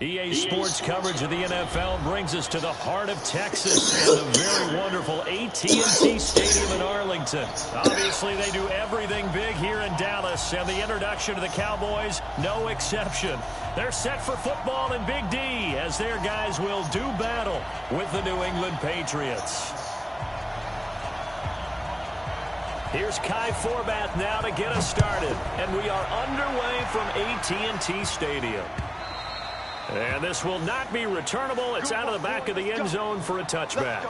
EA Sports coverage of the NFL brings us to the heart of Texas and the very wonderful AT&T Stadium in Arlington. Obviously, they do everything big here in Dallas, and the introduction to the Cowboys, no exception. They're set for football in Big D as their guys will do battle with the New England Patriots. Here's Kai Forbath now to get us started, and we are underway from AT&T Stadium. And this will not be returnable. It's out of the back of the end zone for a touchback.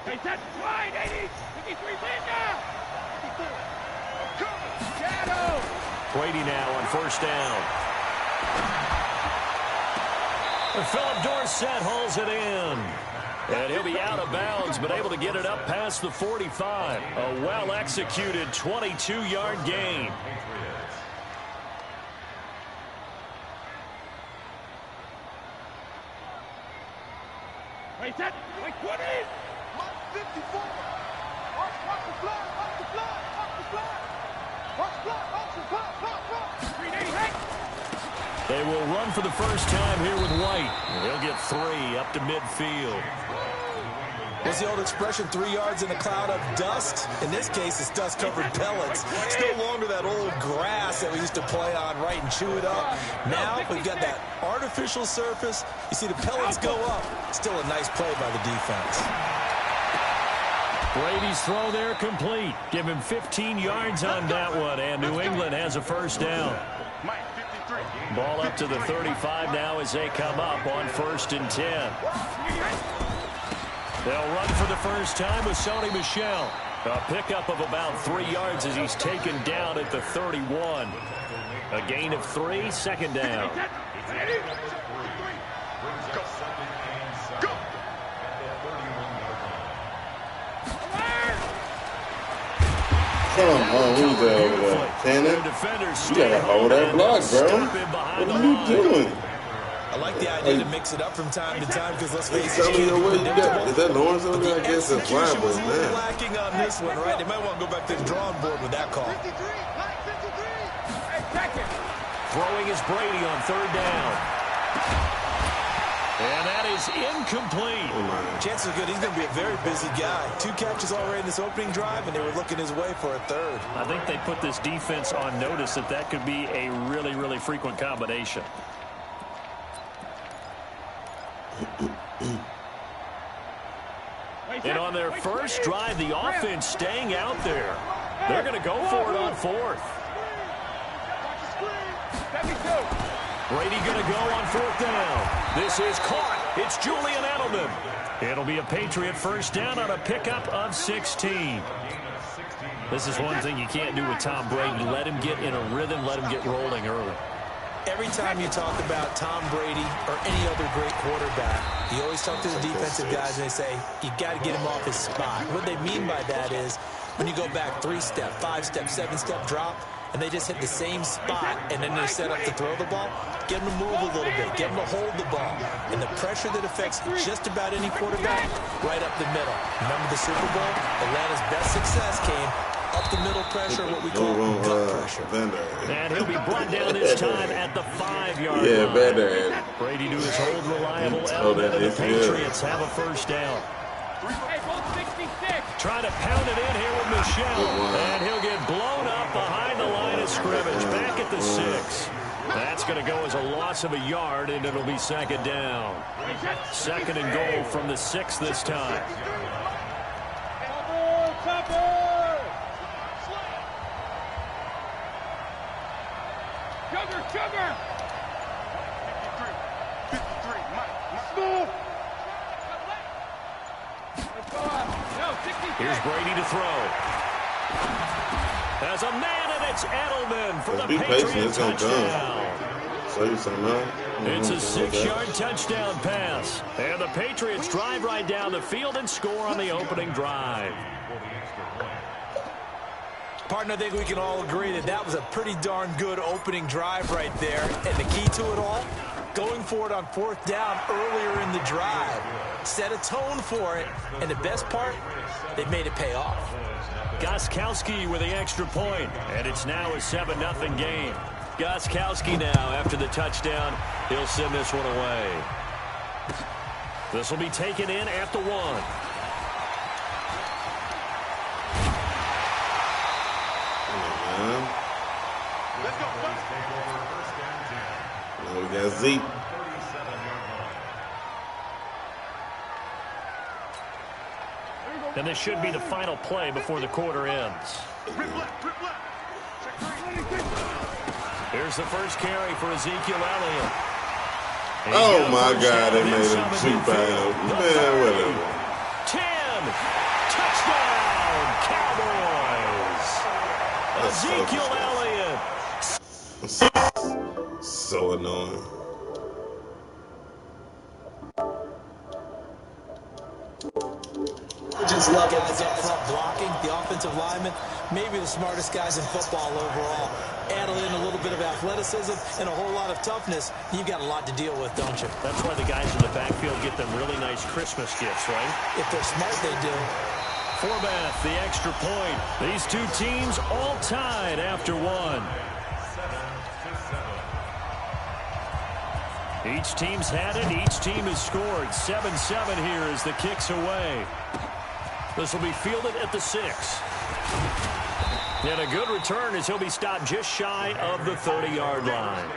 Take that wide, 80, 53, man now. Shadow. Brady now on first down. And Philip Dorsett holds it in. And he'll be out of bounds, but able to get it up past the 45. A well-executed 22-yard gain. Wait, that, like 20. 54. Watch the flag, watch the flag, watch the flag. Watch the flag, watch the flag, flag. 380. They will run for the first time here with White. He'll get 3 up to midfield. What's the old expression, 3 yards in a cloud of dust? In this case, it's dust-covered pellets. It's no longer that old grass that we used to play on, right, and chew it up. Now we've got that artificial surface. You see the pellets go up. Still a nice play by the defense. Brady's throw there complete. Give him 15 yards on that one, and New England has a first down. Ball up to the 35 now as they come up on 1st and 10. They'll run for the first time with Sony Michel. A pickup of about 3 yards as he's taken down at the 31. A gain of 3, second down. Come on, who's that over there? Tanner? You gotta hold that block, bro. What are you doing? I like the idea to mix it up from time to time because let's face it, is that Lawrence over there? I guess that's execution was man. lacking on this one, right? They might want to go back to the drawing board with that call. Throwing is Brady on 3rd down. And that is incomplete. Chances are good he's going to be a very busy guy. 2 catches already in this opening drive, and they were looking his way for a 3rd. I think they put this defense on notice that could be a really, really frequent combination. And on their first drive, the offense staying out there. They're going to go for it on 4th. Brady going to go on 4th down. This is caught. It's Julian Edelman. It'll be a Patriot first down on a pickup of 16. This is one thing you can't do with Tom Brady. Let him get in a rhythm. Let him get rolling early. Every time you talk about Tom Brady or any other great quarterback, you always talk to the defensive guys and they say, you got to get him off his spot. What they mean by that is when you go back 3-step, 5-step, 7-step drop, and they just hit the same spot, and then they're set up to throw the ball, get them to move a little bit, get them to hold the ball. And the pressure that affects just about any quarterback, right up the middle. Remember the Super Bowl? Atlanta's best success came up the middle pressure, what we call gut pressure. And he'll be brought down this time at the 5-yard line. Better. Brady to his old reliable element, and the Patriots have a first down. Trying to pound it in here with Michel. And he'll get blown up behind the line of scrimmage. Back at the 6. That's going to go as a loss of a yard, and it'll be 2nd down. 2nd and goal from the 6 this time. Sugar! 53, Mike. Smooth! No, 6 Here's Brady to throw. As a man, and it's Edelman for the Patriots touchdown. Say something, man. It's a 6-yard touchdown pass. And the Patriots drive right down the field and score on the opening drive. Partner, I think we can all agree that that was a pretty darn good opening drive right there. And the key to it all, going for it on 4th down earlier in the drive. Set a tone for it. And the best part, they made it pay off. Gostkowski with the extra point. And it's now a 7-0 game. Gostkowski now, after the touchdown, he'll send this one away. This will be taken in at the 1. Let's go. Now we got Zeke. And this should be the final play before the quarter ends. Rip left. Here's the first carry for Ezekiel Elliott. Oh, my God, they made him shoot out. Man, whatever. 10. Touchdown, Cowboys. Ezekiel Elliott. So annoying. Just love it. This up front blocking, the offensive lineman, maybe the smartest guys in football overall. Add in a little bit of athleticism and a whole lot of toughness. You've got a lot to deal with, don't you? That's why the guys in the backfield get them really nice Christmas gifts, right? If they're smart, they do. Forbath, the extra point. These two teams all tied after 1. Each team's had it. Each team has scored. 7-7 here as the kick's away. This will be fielded at the 6. And a good return as he'll be stopped just shy of the 30-yard line.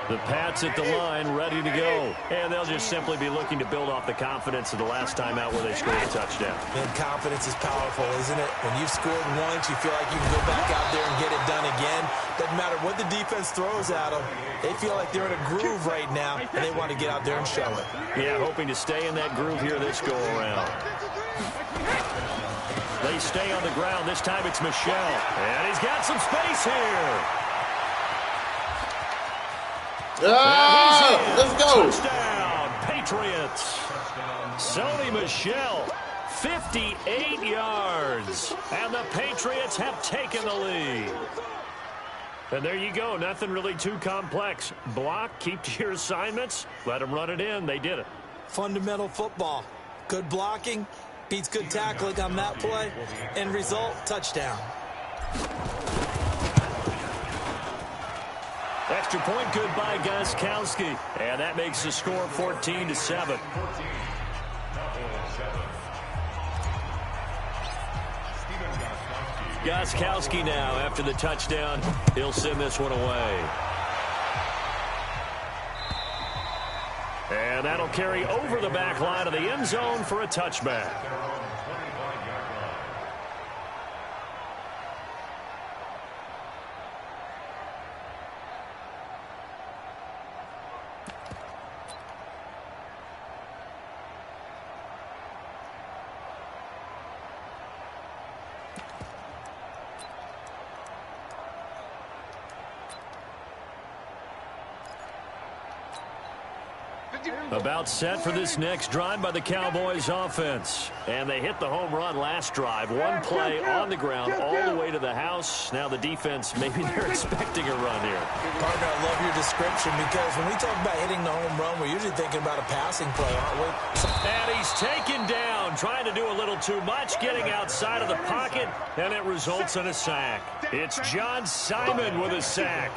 The Pats at the line, ready to go. And they'll just simply be looking to build off the confidence of the last time out where they scored a touchdown. And confidence is powerful, isn't it? When you've scored once, you feel like you can go back out there and get it done again. Doesn't matter what the defense throws at them. They feel like they're in a groove right now, and they want to get out there and show it. Yeah, hoping to stay in that groove here this go-around. They stay on the ground. This time it's Michel. And he's got some space here. Let's go. Touchdown, Patriots. Sony Michel, 58 yards. And the Patriots have taken the lead. And there you go. Nothing really too complex. Block, keep to your assignments, let them run it in. They did it. Fundamental football. Good blocking beats good tackling on that play. End result, touchdown. Extra point good by Gostkowski. And that makes the score 14-7. Gostkowski now after the touchdown. He'll send this one away. And that'll carry over the back line of the end zone for a touchback. About set for this next drive by the Cowboys offense. And they hit the home run last drive. One play on the ground all the way to the house. Now the defense, maybe they're expecting a run here. Partner, I love your description because when we talk about hitting the home run, we're usually thinking about a passing play, aren't we? And he's taken down, trying to do a little too much, getting outside of the pocket, and it results in a sack. It's John Simon with a sack.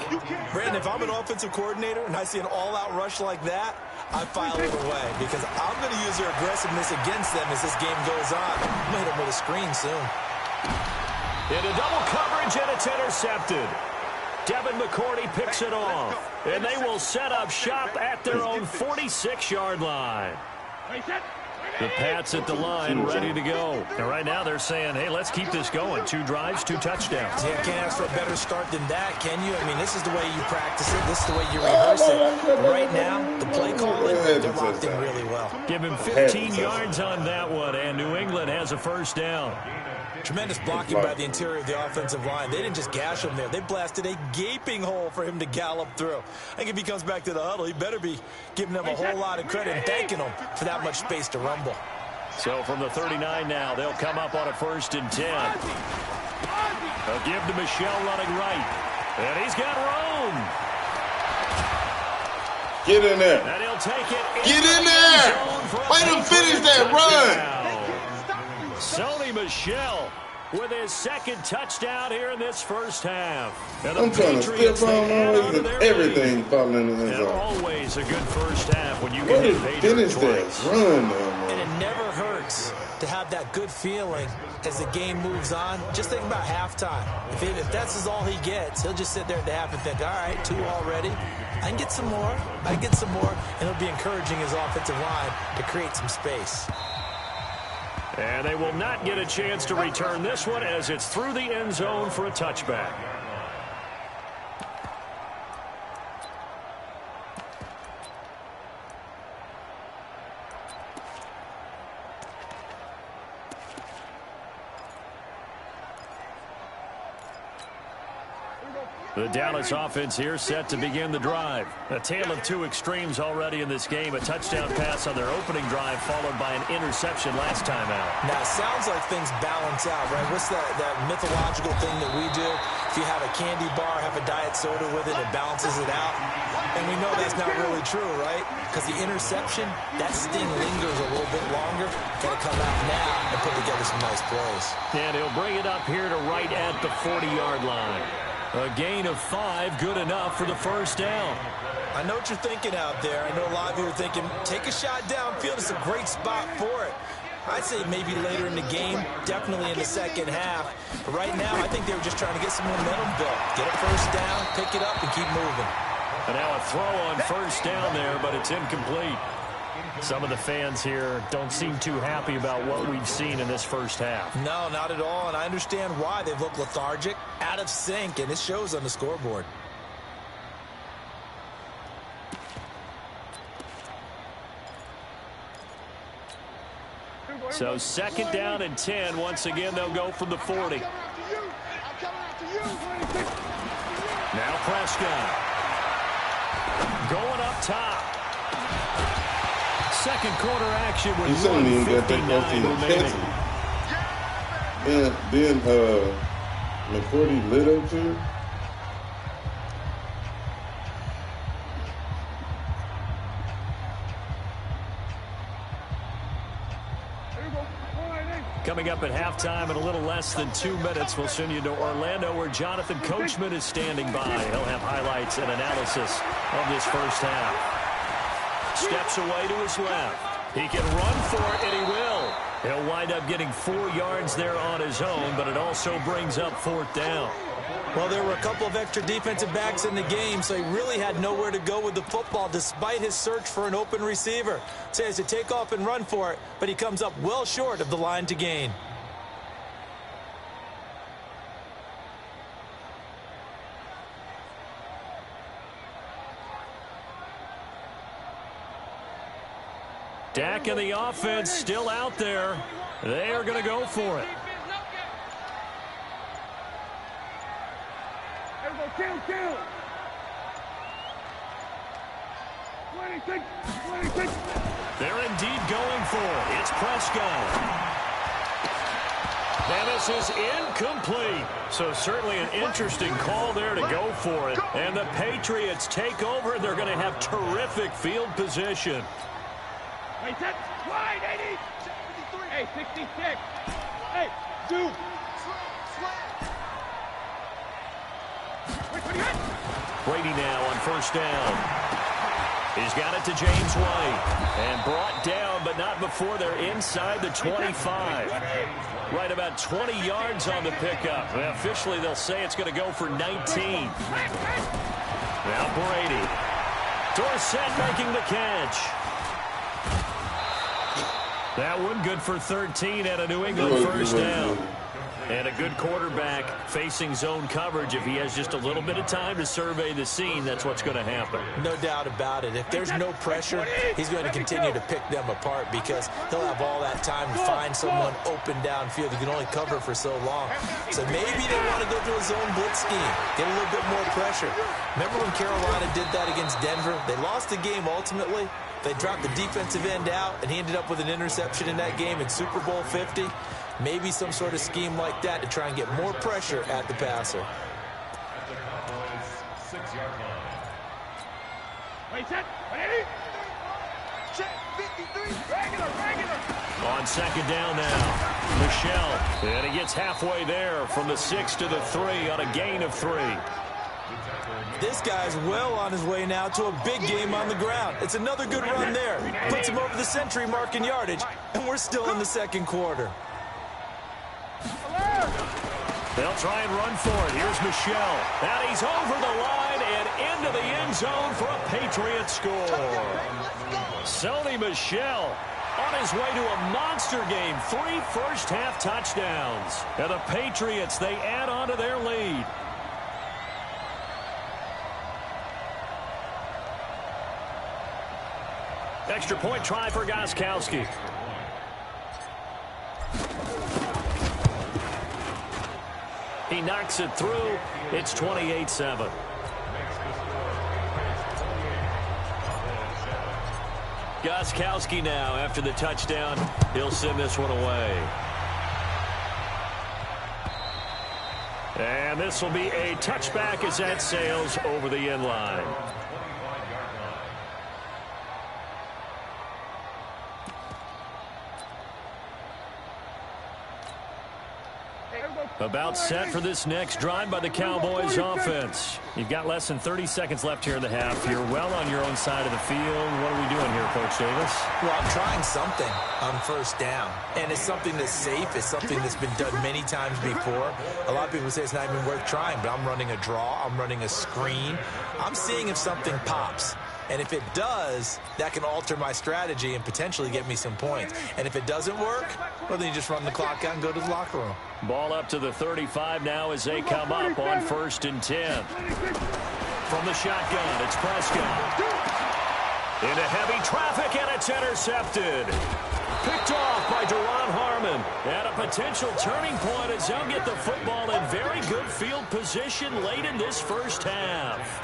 Brandon, if I'm an offensive coordinator and I see an all-out rush like that, I file it away because I'm going to use their aggressiveness against them as this game goes on. I'm going to hit them with a screen soon. Into double coverage, and it's intercepted. Devin McCourty picks it off, and they will set up shop at their own 46-yard line. The Pats at the line, ready to go. And right now they're saying, hey, let's keep this going. 2 drives, 2 touchdowns. Yeah, can't ask for a better start than that, can you? I mean, this is the way you practice it. This is the way you rehearse it. Right now, the play calling, they're locked in really well. Give him 15 yards on that one, and New England has a first down. Tremendous blocking by the interior of the offensive line. They didn't just gash him there. They blasted a gaping hole for him to gallop through. I think if he comes back to the huddle, he better be giving them a whole lot of credit and thanking them for that much space to rumble. So from the 39 now, they'll come up on a 1st and 10. They'll give to Michelle running right. And he's got room. Get in there. And he'll take it. Get in there. Way to finish that run. Sony Michel with his 2nd touchdown here in this first half. And I'm trying to step on always everything falling in the end zone. Always a good first half when you can finish that run, man. And it never hurts to have that good feeling as the game moves on. Just think about halftime. If that's all he gets, he'll just sit there at the half and think, all right, 2 already. I can get some more. I can get some more. And it'll be encouraging his offensive line to create some space. And they will not get a chance to return this one as it's through the end zone for a touchback. The Dallas offense here set to begin the drive. A tale of 2 extremes already in this game. A touchdown pass on their opening drive followed by an interception last time out. Now, it sounds like things balance out, right? What's that mythological thing that we do? If you have a candy bar, have a diet soda with it, it balances it out. And we know that's not really true, right? Because the interception, that sting lingers a little bit longer. Got to come out now and put together some nice plays. And he'll bring it up here to right at the 40-yard line. A gain of 5, good enough for the first down. I know what you're thinking out there. I know a lot of you are thinking, take a shot downfield. It's a great spot for it. I'd say maybe later in the game, definitely in the second half. But right now, I think they were just trying to get some momentum built. Get a first down, pick it up, and keep moving. And now a throw on first down there, but it's incomplete. Some of the fans here don't seem too happy about what we've seen in this first half. No, not at all, and I understand why. They've looked lethargic, out of sync, and it shows on the scoreboard. So 2nd down and 10. Once again, they'll go from the 40. Now Prescott. Going up top. 2nd quarter action with 1:59 remaining. Then McCourty lit up too. Coming up at halftime in a little less than 2 minutes, we'll send you to Orlando where Jonathan Coachman is standing by. He'll have highlights and analysis of this first half. Steps away to his left. He can run for it, and he will. He'll wind up getting 4 yards there on his own, but it also brings up 4th down. Well, there were a couple of extra defensive backs in the game, so he really had nowhere to go with the football despite his search for an open receiver. So he has to take off and run for it, but he comes up well short of the line to gain. Dak and the offense still out there. They are going to go for it. Kill. 26. They're indeed going for it. It's Prescott. And this is incomplete. So certainly an interesting call there to go for it. And the Patriots take over. They're going to have terrific field position. Hey, set. Wide, 80. Hey, 66. Hey, dude. Brady now on first down. He's got it to James White. And brought down, but not before they're inside the 25. Right about 20 yards on the pickup. Well, officially, they'll say it's going to go for 19. Now Brady. Dorsett making the catch. That one good for 13 and a New England first down. And a good quarterback facing zone coverage. If he has just a little bit of time to survey the scene, that's what's going to happen. No doubt about it. If there's no pressure, he's going to continue to pick them apart because he'll have all that time to find someone open downfield. He can only cover for so long. So maybe they want to go to a zone blitz scheme, get a little bit more pressure. Remember when Carolina did that against Denver? They lost the game ultimately. They dropped the defensive end out, and he ended up with an interception in that game in Super Bowl 50. Maybe some sort of scheme like that to try and get more pressure at the passer. On second down now, Michelle. And he gets halfway there from the 6 to the 3 on a gain of 3. This guy's well on his way now to a big game on the ground. It's another good run there. Puts him over the century mark in yardage, and we're still in the second quarter. They'll try and run for it. Here's Michelle. And he's over the line and into the end zone for a Patriot score. Sony Michel on his way to a monster game. 3 first-half touchdowns. And the Patriots, they add on to their lead. Extra point try for Gostkowski. He knocks it through. It's 28-7. Gostkowski now after the touchdown. He'll send this one away. And this will be a touchback as that sails over the end line. About set for this next drive by the Cowboys offense. You've got less than 30 seconds left here in the half. You're well on your own side of the field. What are we doing here, Coach Davis? Well, I'm trying something on first down. And it's something that's safe. It's something that's been done many times before. A lot of people say it's not even worth trying, but I'm running a draw. I'm running a screen. I'm seeing if something pops. And if it does, that can alter my strategy and potentially get me some points. And if it doesn't work, well, then you just run the clock out and go to the locker room. Ball up to the 35 now as they come up on 1st and 10. From the shotgun, it's Prescott. Into heavy traffic, and it's intercepted. Picked off by Duron Harmon. And a potential turning point as they'll get the football in very good field position late in this first half.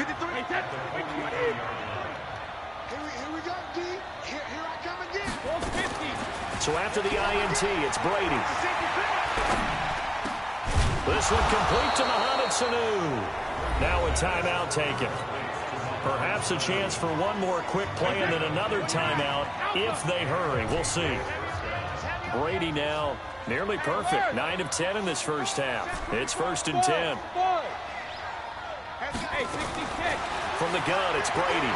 So after the INT, it's Brady. This one complete to Mohamed Sanu. Now a timeout taken. Perhaps a chance for one more quick play and then another timeout if they hurry. We'll see. Brady now nearly perfect. 9 of 10 in this first half. It's 1st and 10. From the gun, it's Brady.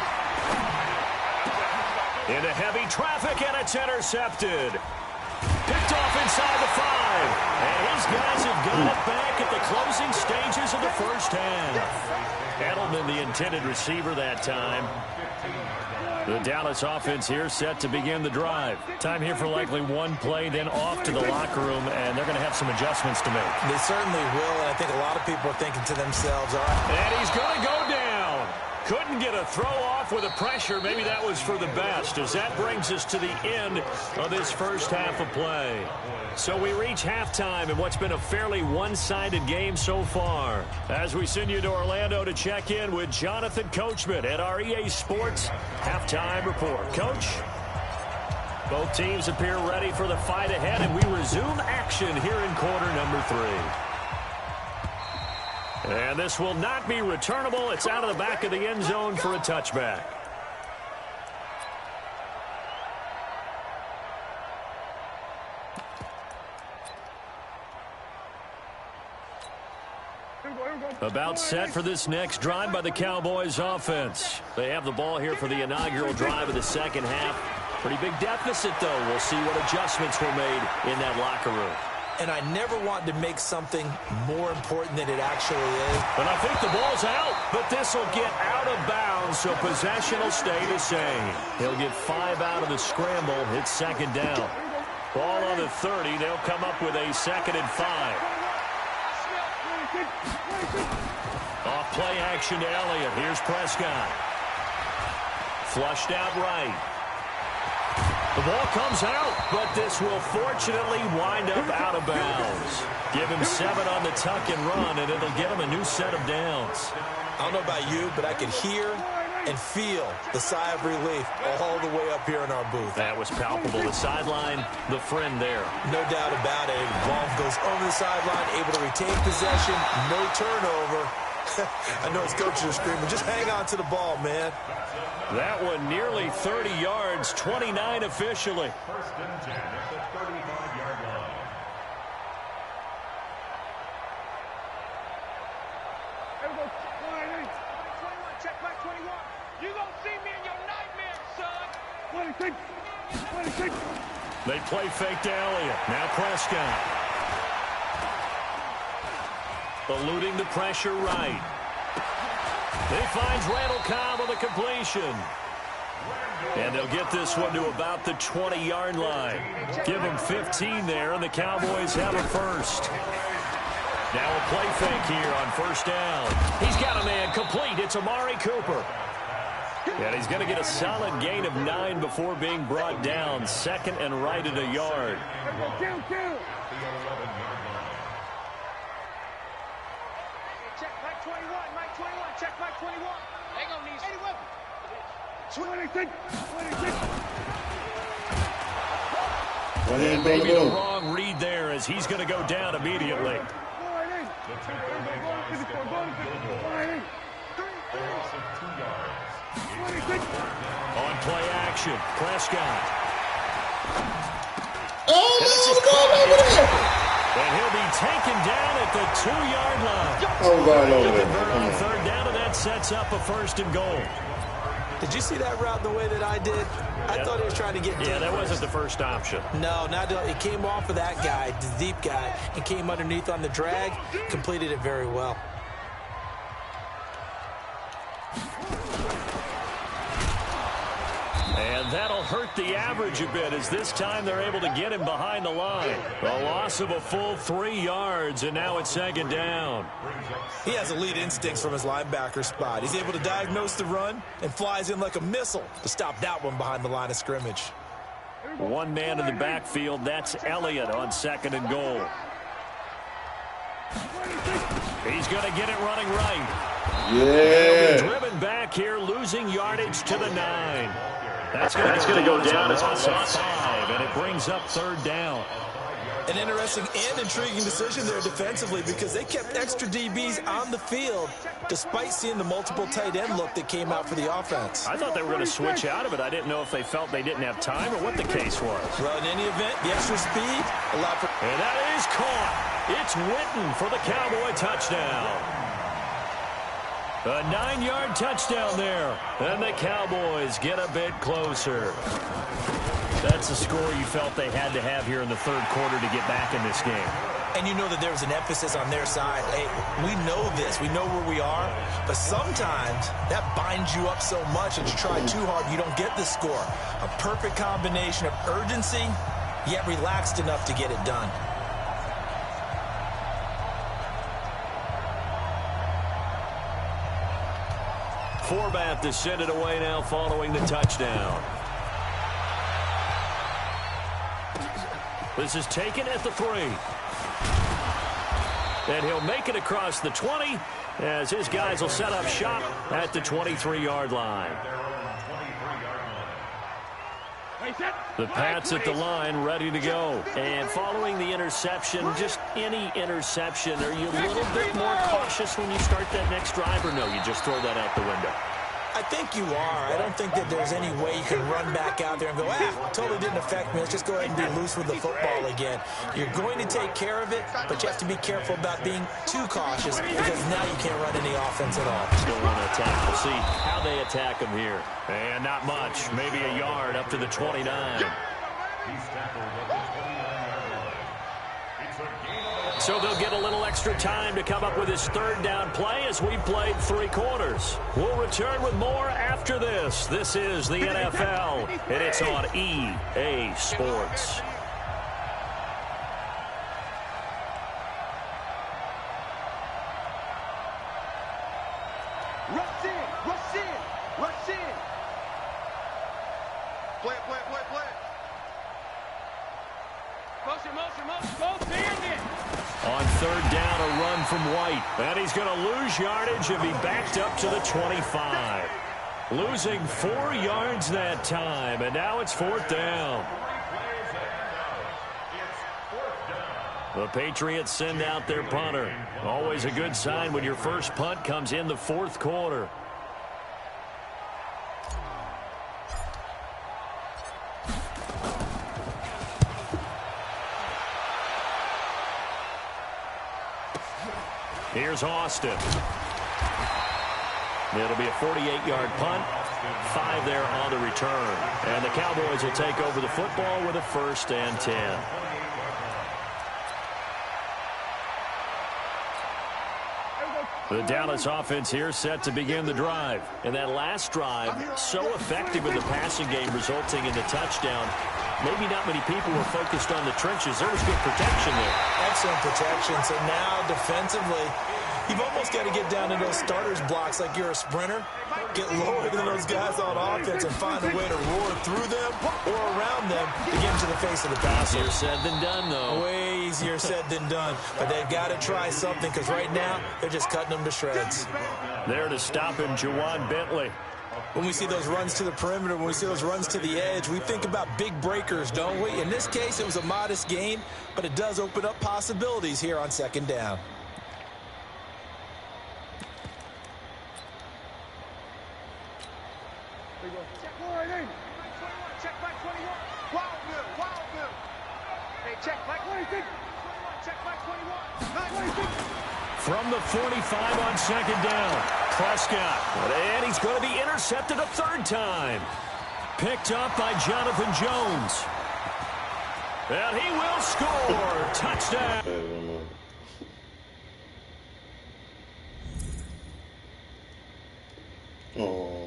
Into heavy traffic, and it's intercepted. Picked off inside the 5. And his guys have got it back at the closing stages of the first half. Edelman, the intended receiver that time. The Dallas offense here set to begin the drive. Time here for likely one play, then off to the locker room, and they're going to have some adjustments to make. They certainly will, and I think a lot of people are thinking to themselves, all right. And he's going to go down. Couldn't get a throw off with the pressure. Maybe that was for the best, as that brings us to the end of this first half of play. So we reach halftime in what's been a fairly one-sided game so far. As we send you to Orlando to check in with Jonathan Coachman at our EA Sports Halftime Report. Coach? Both teams appear ready for the fight ahead, and we resume action here in quarter number 3. And this will not be returnable. It's out of the back of the end zone for a touchback. About set for this next drive by the Cowboys offense. They have the ball here for the inaugural drive of the second half. Pretty big deficit, though. We'll see what adjustments were made in that locker room. And I never want to make something more important than it actually is. And I think the ball's out, but this will get out of bounds, so possession will stay the same. He'll get 5 out of the scramble. It's second down. Ball on the 30. They'll come up with a 2nd and 5. Off play action to Elliott. Here's Prescott. Flushed out right. The ball comes out, but this will fortunately wind up out of bounds. Give him 7 on the tuck and run, and it'll get him a new set of downs. I don't know about you, but I could hear and feel the sigh of relief all the way up here in our booth. That was palpable. The sideline, the friend there. No doubt about it. Ball goes over the sideline, able to retain possession, no turnover. I know his coaches are screaming, just hang on to the ball, man. That one nearly 30 yards, 29 officially. First and 10 at the 35-yard line. Here we go. 21, check back 21. You gonna see me in your nightmares, son. 26. They play fake to Elliott. Now Prescott. Eluding the pressure right. He finds Randall Cobb on the completion. And they'll get this one to about the 20-yard line. Give them 15 there, and the Cowboys have a first. Now a play fake here on first down. He's got a man complete. It's Amari Cooper. And he's going to get a solid gain of 9 before being brought down. 2nd and right at a yard. Check back 21, Mike 21, check back 21. They gonna need 80 weapons. 26. Maybe the wrong read there as he's going to go down immediately. On play action, Prescott. Oh, And he'll be taken down at the 2-yard line. oh, right over there. Convert on 3rd down, and that sets up a 1st and goal. Did you see that route the way that I did? I thought he was trying to get deep. Yeah, that wasn't the first option. No, not it came off of that guy, the deep guy, and came underneath on the drag, completed it very well. And that'll hurt the average a bit as this time they're able to get him behind the line. A loss of a full 3 yards, and now it's 2nd down. He has elite instincts from his linebacker spot. He's able to diagnose the run and flies in like a missile to stop that one behind the line of scrimmage. One man in the backfield, that's Elliott on 2nd and goal. He's going to get it running right. Yeah. Driven back here, losing yardage to the 9. That's going to go down as a loss of 5, and it brings up 3rd down. An interesting and intriguing decision there defensively because they kept extra DBs on the field despite seeing the multiple tight end look that came out for the offense. I thought they were going to switch out of it. I didn't know if they felt they didn't have time or what the case was. Well, in any event, the extra speed allowed for... And that is caught. It's Witten for the Cowboy touchdown. A 9-yard touchdown there. And the Cowboys get a bit closer. That's a score you felt they had to have here in the 3rd quarter to get back in this game. And you know that there was an emphasis on their side. Hey, we know this. We know where we are. But sometimes that binds you up so much that you try too hard, you don't get the score. A perfect combination of urgency, yet relaxed enough to get it done. Forbath to send it away now following the touchdown. This is taken at the 3. And he'll make it across the 20 as his guys will set up shop at the 23-yard line. The Pats at the line ready to go. And following the interception, just any interception, are you a little bit more cautious when you start that next drive, or no, you just throw that out the window? I think you are. I don't think that there's any way you can run back out there and go, totally didn't affect me. Let's just go ahead and be loose with the football again. You're going to take care of it, but you have to be careful about being too cautious because now you can't run any offense at all. Still want to attack. We'll see how they attack him here. And not much. Maybe a yard up to the 29. So they'll get a little extra time to come up with his 3rd down play as we played 3 quarters. We'll return with more after this. This is the NFL, and it's on EA Sports. Motion, motion, motion. Go, stand it. On third down, a run from White. And he's going to lose yardage and be backed up to the 25. Losing 4 yards that time, and now it's fourth down. The Patriots send out their punter. Always a good sign when your first punt comes in the fourth quarter. Here's Austin. It'll be a 48-yard punt. 5 there on the return. And the Cowboys will take over the football with a 1st and 10. The Dallas offense here set to begin the drive. And that last drive, so effective in the passing game, resulting in the touchdown. Maybe not many people were focused on the trenches. There was good protection there. Excellent protection. So now defensively, you've almost got to get down to those starters blocks like you're a sprinter. Get lower than those guys on offense and find a way to roar through them or around them to get into the face of the passer. Easier said than done, though. Way easier said than done. But they've got to try something because right now they're just cutting them to shreds. There to stop him, Juwan Bentley. When we see those runs to the perimeter, when we see those runs to the edge, we think about big breakers, don't we? In this case, it was a modest gain, but it does open up possibilities here on second down. Check Warren in. Check back 21. Wild Bill, Wild Bill. Hey, check back 26. 21, check back 21. 26. From the 45 on second down, Prescott. And he's going to be intercepted a 3rd time. Picked up by Jonathan Jones. And he will score. Touchdown. Oh.